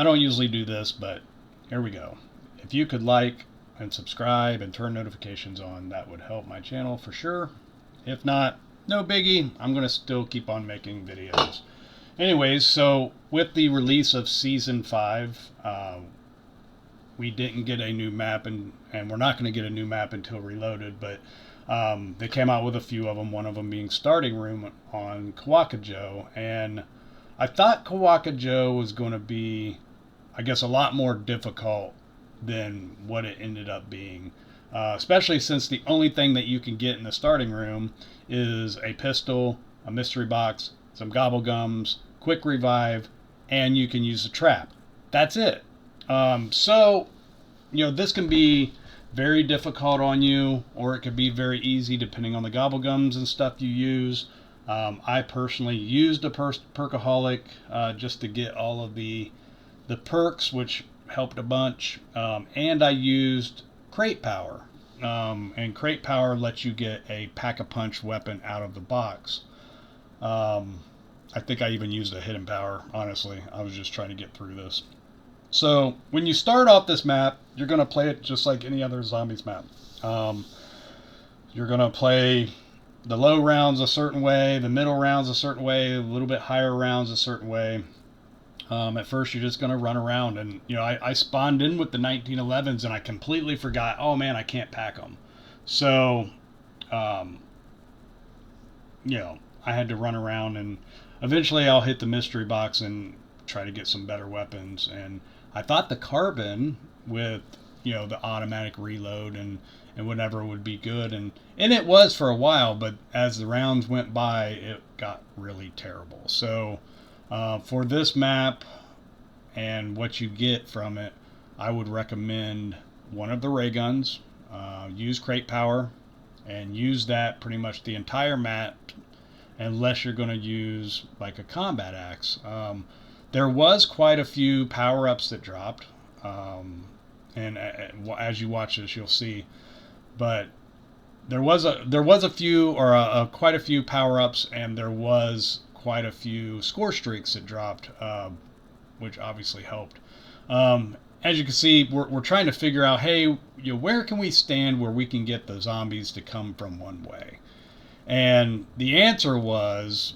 I don't usually do this, but here we go. If you could like and subscribe and turn notifications on, that would help my channel for sure. If not, no biggie. I'm going to still keep on making videos. Anyways, so with the release of Season 5, we didn't get a new map, and we're not going to get a new map until Reloaded, but they came out with a few of them, one of them being Starting Room on Kowakujō, and I thought Kowakujō was going to be, I guess, a lot more difficult than what it ended up being, especially since the only thing that you can get in the Starting Room is a pistol, a mystery box, some GobbleGums, quick revive, and you can use a trap. That's it. So, you know, this can be very difficult on you, or it could be very easy depending on the GobbleGums and stuff you use. I personally used a perkaholic just to get all of the perks, which helped a bunch, and I used crate power, and crate power lets you get a pack-a-punch weapon out of the box. I think I even used a hidden power, honestly. I was just trying to get through this. So when you start off this map, you're going to play it just like any other zombies map. You're going to play the low rounds a certain way, the middle rounds a certain way, a little bit higher rounds a certain way. At first, you're just going to run around. And, you know, I spawned in with the 1911s, and I completely forgot, oh, man, I can't pack them. So, you know, I had to run around, and eventually I'll hit the mystery box and try to get some better weapons. And I thought the carbon with, you know, the automatic reload and whatever would be good. And it was for a while, but as the rounds went by, it got really terrible. So, for this map and what you get from it, I would recommend one of the ray guns, use crate power, and use that pretty much the entire map, unless you're going to use like a combat axe. There was quite a few power-ups that dropped, and as you watch this, you'll see. But there was a few, or quite a few power-ups, and there was quite a few score streaks that dropped, which obviously helped. As you can see, we're trying to figure out, hey, you know, where can we stand where we can get the zombies to come from one way? And the answer was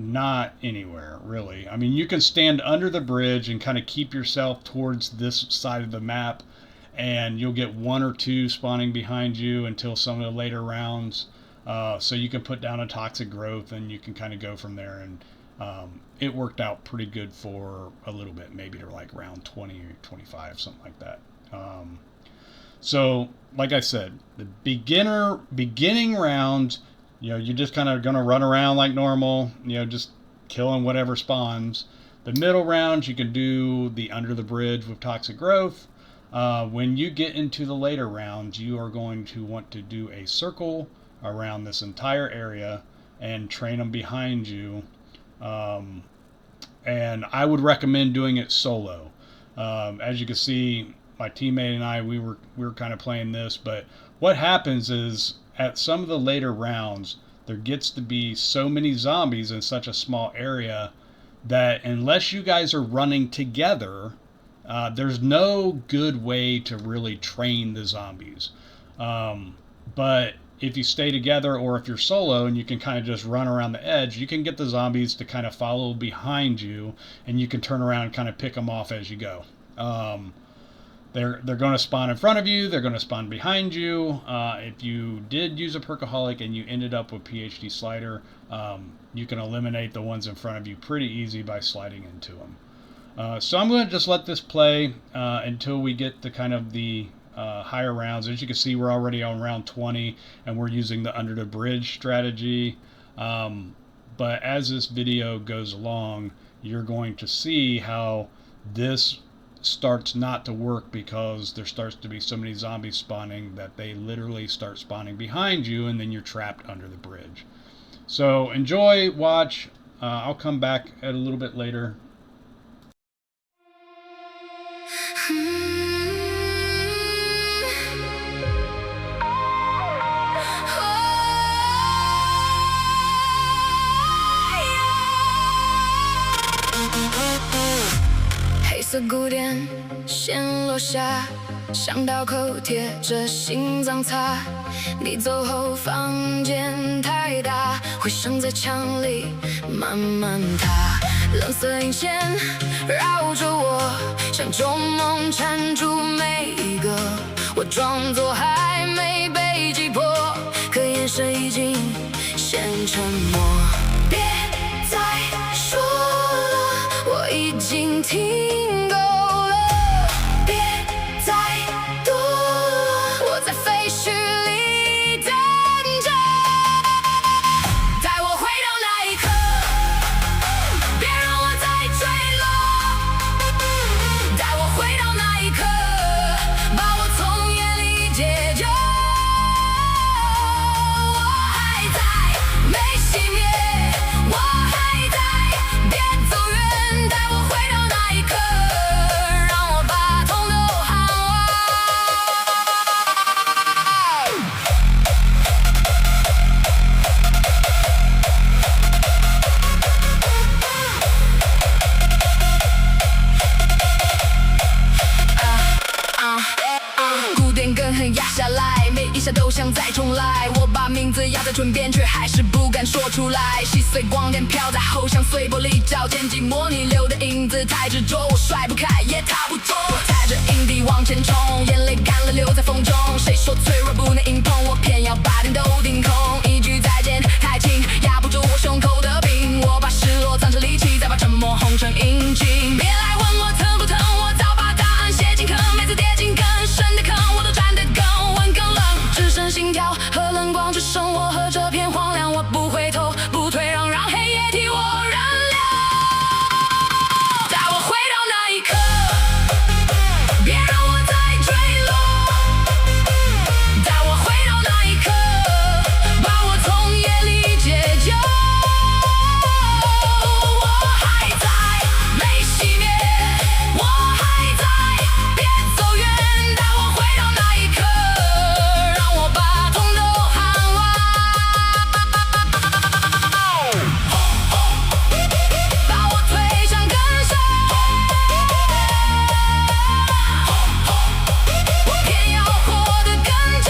not anywhere, really. I mean, you can stand under the bridge and kind of keep yourself towards this side of the map, and you'll get one or two spawning behind you until some of the later rounds. So you can put down a toxic growth, and you can kind of go from there. And it worked out pretty good for a little bit, maybe to like round 20 or 25, something like that. So, like I said, the beginning rounds, you know, you're just kind of going to run around like normal, you know, just killing whatever spawns. The middle rounds, you can do the under the bridge with toxic growth. When you get into the later rounds, you are going to want to do a circle around this entire area and train them behind you. And I would recommend doing it solo. As you can see, my teammate and I, we were kind of playing this, but what happens is at some of the later rounds, there gets to be so many zombies in such a small area that unless you guys are running together, there's no good way to really train the zombies. But if you stay together, or if you're solo and you can kind of just run around the edge, you can get the zombies to kind of follow behind you, and you can turn around and kind of pick them off as you go. They're going to spawn in front of you. They're going to spawn behind you. If you did use a perkaholic and you ended up with PhD slider, you can eliminate the ones in front of you pretty easy by sliding into them. So I'm going to just let this play until we get to kind of the higher rounds. As you can see, we're already on round 20, and we're using the under the bridge strategy. But as this video goes along, you're going to see how this starts not to work, because there starts to be so many zombies spawning that they literally start spawning behind you, and then you're trapped under the bridge. So enjoy, watch. I'll come back at a little bit later. 色古典线落下，香刀口贴着心脏擦。你走后房间太大，回声在墙里慢慢塌。冷色银线绕着我，像种梦缠住每一个。我装作还没被击破，可眼神已经陷沉默。别再说了，我已经听够了。别再躲了，我在废墟里等着。带我回到那一刻，别让我再坠落。带我回到那一刻，把我从眼里解救。我还在，没熄灭。我还在，别走远。带我回到那一刻，让我把痛都喊完。古典根痕压下来，每一下都想再重来。我把名字压在唇边，却还是不敢说出来。细碎光点飘在后，像碎玻璃照见寂寞。你留的影子太执着，我甩不开也踏不动。我踩着硬地往前冲，眼泪干了留在风中。谁说脆弱不能硬碰，我偏要把天都顶空。一句再见太轻，压不住我胸口的冰。我把失落藏成利器，再把沉默烘成阴茎。别来问我疼不疼，我早把答案写进坑。每次跌进更深的坑，我都站得更稳更冷。只剩心跳和冷光，只剩我和这片荒凉。我不回头，不退让，让黑夜替我燃亮。带我回到那一刻，别让我再坠落。带我回到那一刻，把我从夜里解救。我还在，没熄灭。我还在，别走远。带我回到那一刻，让我把痛都喊完。把我推向更深，我偏要活得更真。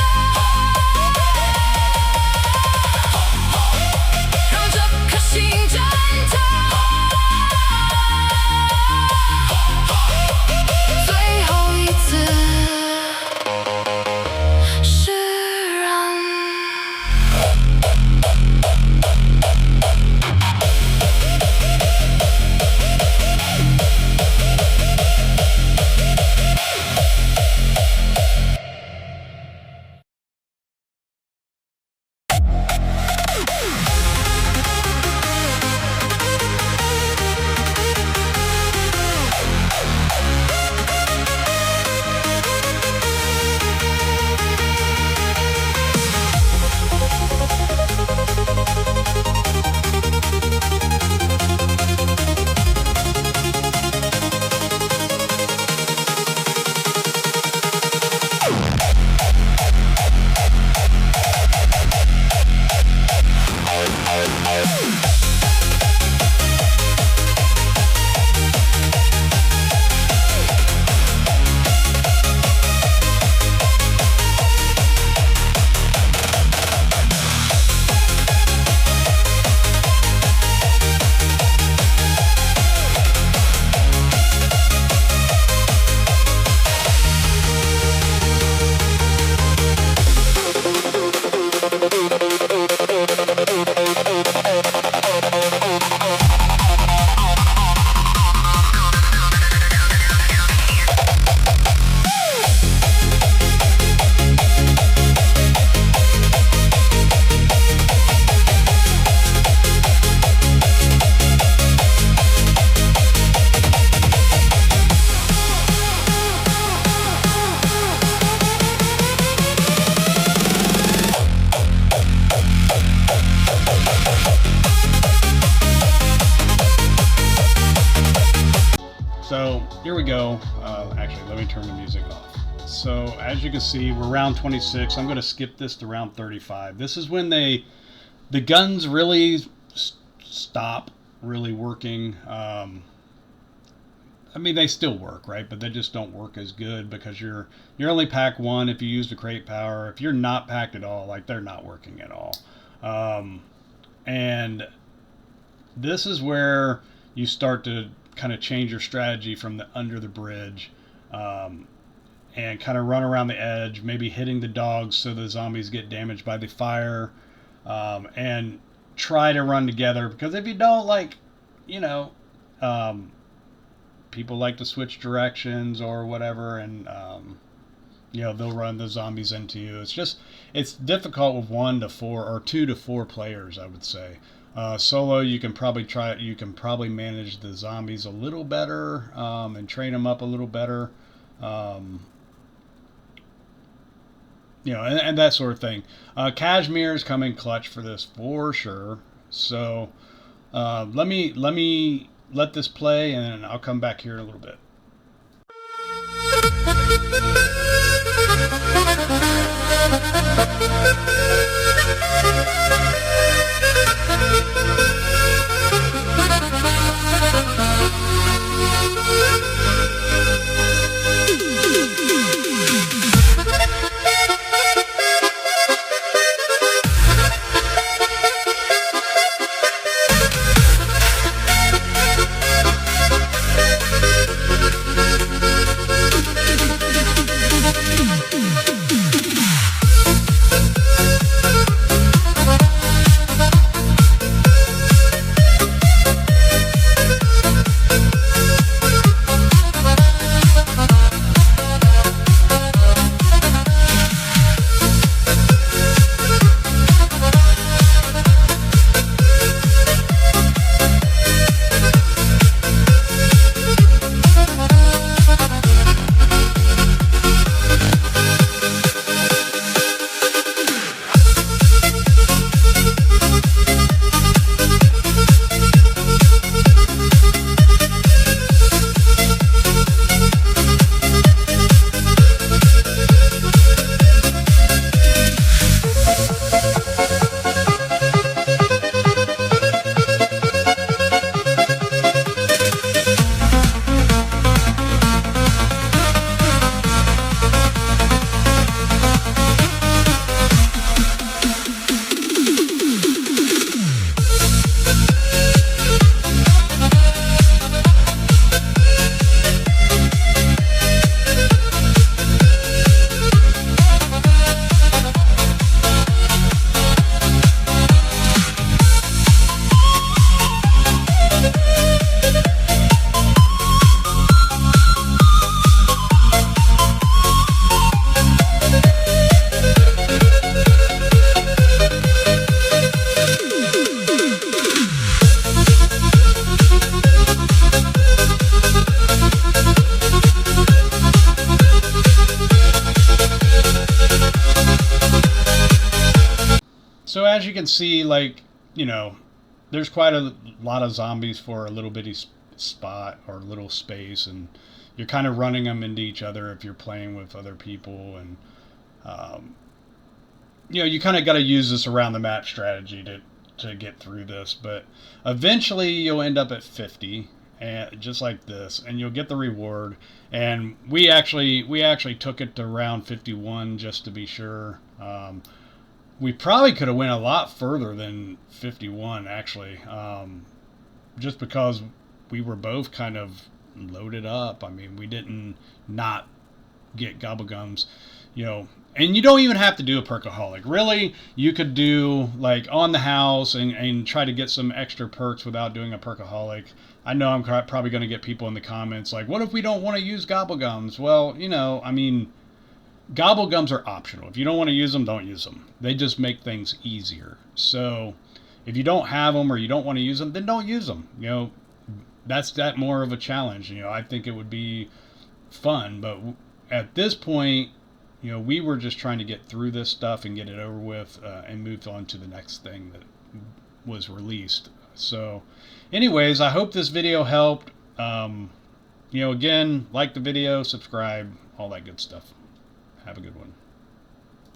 让这颗心挣扎。最后一次释然。So here we go. Actually, let me turn the music off. So as you can see, we're round 26. I'm going to skip this to round 35. This is when the guns really stop really working. I mean, they still work, right? But they just don't work as good because you're only pack one if you use the crate power. If you're not packed at all, like they're not working at all. And this is where you start to kind of change your strategy from the under the bridge, and kind of run around the edge, maybe hitting the dogs so the zombies get damaged by the fire, and try to run together, because if you don't, like, you know, people like to switch directions or whatever, and you know, they'll run the zombies into you. It's difficult with 1 to 4 or 2 to 4 players, I would say. Solo, you can probably manage the zombies a little better, and train them up a little better, you know, and that sort of thing. Cashmere's coming clutch for this for sure. So let this play, and I'll come back here in a little bit. So as you can see, like, you know, there's quite a lot of zombies for a little bitty spot or little space, and you're kind of running them into each other if you're playing with other people, and you know, you kind of got to use this around the map strategy to get through this. But eventually you'll end up at 50, and just like this, and you'll get the reward. And we actually took it to round 51 just to be sure. We probably could have went a lot further than 51, actually, just because we were both kind of loaded up. I mean, we didn't not get GobbleGums, you know. And you don't even have to do a perkaholic. Really, you could do like on the house and try to get some extra perks without doing a perkaholic. I know I'm probably going to get people in the comments like, what if we don't want to use GobbleGums? Well, you know, I mean, GobbleGums are optional. If you don't want to use them, don't use them. They just make things easier. So if you don't have them or you don't want to use them, then don't use them. You know, that's that more of a challenge. You know, I think it would be fun, but at this point, you know, we were just trying to get through this stuff and get it over with, and move on to the next thing that was released. So anyways, I hope this video helped. You know, again, like the video, subscribe, all that good stuff. Have a good one.